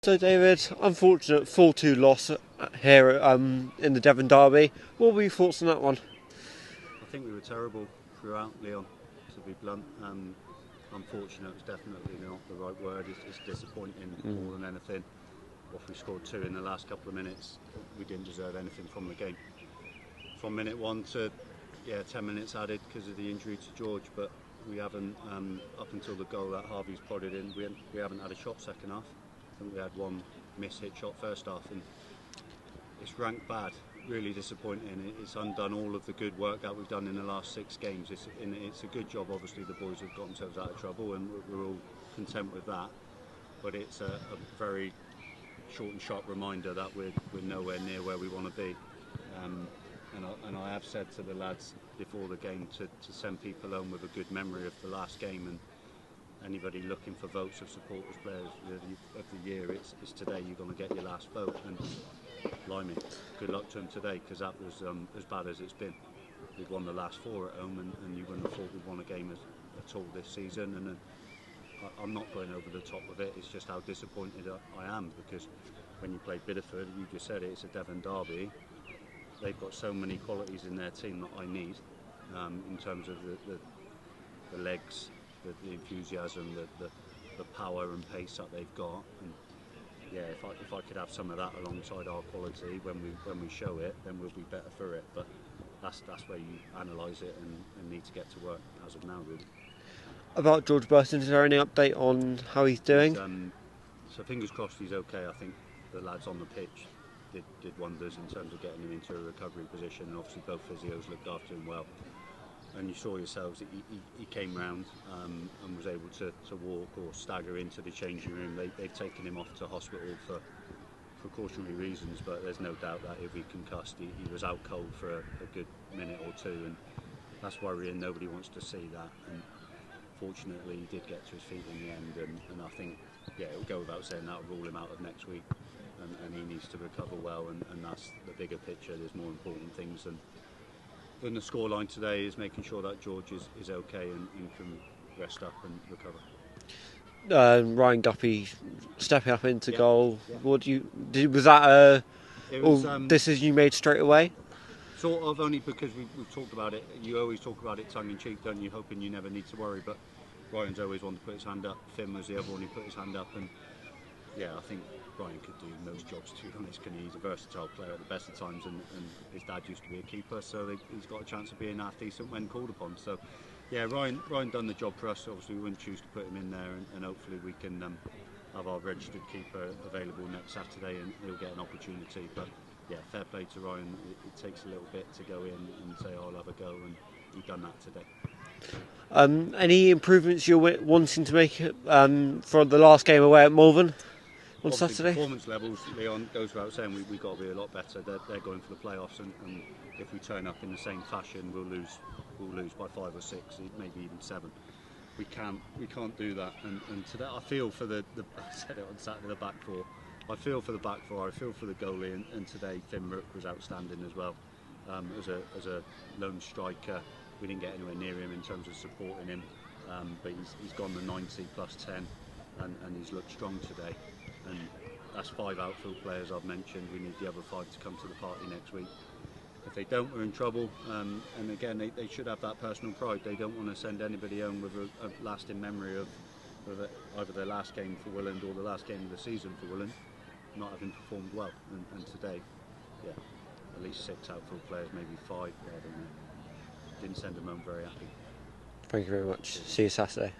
So David, unfortunate 4-2 loss here in the Devon derby. What were your thoughts on that one? I think we were terrible throughout, Leon, to be blunt. Unfortunate is definitely not the right word. It's disappointing more than anything. If we scored 2 in the last couple of minutes, we didn't deserve anything from the game. From minute 1 to 10 minutes added because of the injury to George, but we haven't, up until the goal that Harvey's prodded in, we haven't had a shot second half. I think we had one miss-hit shot first half, and it's ranked bad. Really disappointing. It's undone all of the good work that we've done in the last 6 games. It's a good job. Obviously, the boys have got themselves out of trouble, and we're all content with that. But it's a very short and sharp reminder that we're nowhere near where we want to be. And I have said to the lads before the game to send people home with a good memory of the last game, and anybody looking for votes of supporters players of the year, it's today you're going to get your last vote. And blimey, good luck to them today, because that was as bad as it's been. We've won the last 4 at home, and you wouldn't have thought we'd won a game at all this season. And I'm not going over the top of it. It's just how disappointed I am, because when you play Bideford, you just said it's a Devon derby. They've got so many qualities in their team that I need, in terms of the legs, the enthusiasm, the power and pace that they've got. And yeah, if I could have some of that alongside our quality when we show it, then we'll be better for it. But that's where you analyse it and need to get to work as of now, really. About George Burton, is there any update on how he's doing? So fingers crossed he's okay. I think the lads on the pitch did wonders in terms of getting him into a recovery position, and obviously both physios looked after him well. And you saw yourselves that he came round and was able to walk or stagger into the changing room. They've taken him off to hospital for precautionary reasons, but there's no doubt that if he concussed, he was out cold for a good minute or 2, and that's worrying. Nobody wants to see that, and fortunately he did get to his feet in the end, and I think it'll go without saying that'll rule him out of next week, and he needs to recover well, and that's the bigger picture. There's more important things than the scoreline today, is making sure that George is okay and can rest up and recover. Ryan Guppy stepping up into goal. Yeah. Was that a decision you made straight away? Sort of, only because we've talked about it. You always talk about it tongue in cheek, don't you? Hoping you never need to worry. But Ryan's always wanted to put his hand up. Finn was the other one who put his hand up, and I think Ryan could do most jobs, to be honest. He's a versatile player at the best of times, and his dad used to be a keeper, so he's got a chance of being half decent when called upon. So Ryan done the job for us. Obviously we wouldn't choose to put him in there, and hopefully we can have our registered keeper available next Saturday, and he'll get an opportunity. But fair play to Ryan. It takes a little bit to go in and say, I'll have a go, and he's done that today. Any improvements you're wanting to make for the last game away at Malvern on Saturday? Performance levels, Leon, goes without saying, we've got to be a lot better. They're going for the playoffs, and if we turn up in the same fashion, we'll lose by 5 or 6, maybe even 7. We can't do that. And today I feel for the I said it on Saturday, the back 4. I feel for the back 4. I feel for the goalie, and today Finn Brooke was outstanding as well. As a lone striker, we didn't get anywhere near him in terms of supporting him, but he's gone the 90 plus 10, and he's looked strong today. And that's 5 outfield players I've mentioned. We need the other 5 to come to the party next week. If they don't, we're in trouble. And again, they should have that personal pride. They don't want to send anybody home with a lasting memory of either their last game for Willand or the last game of the season for Willand not having performed well. And today, at least 6 outfield players, maybe 5. I don't know. Didn't send them home very happy. Thank you very much. See you Saturday.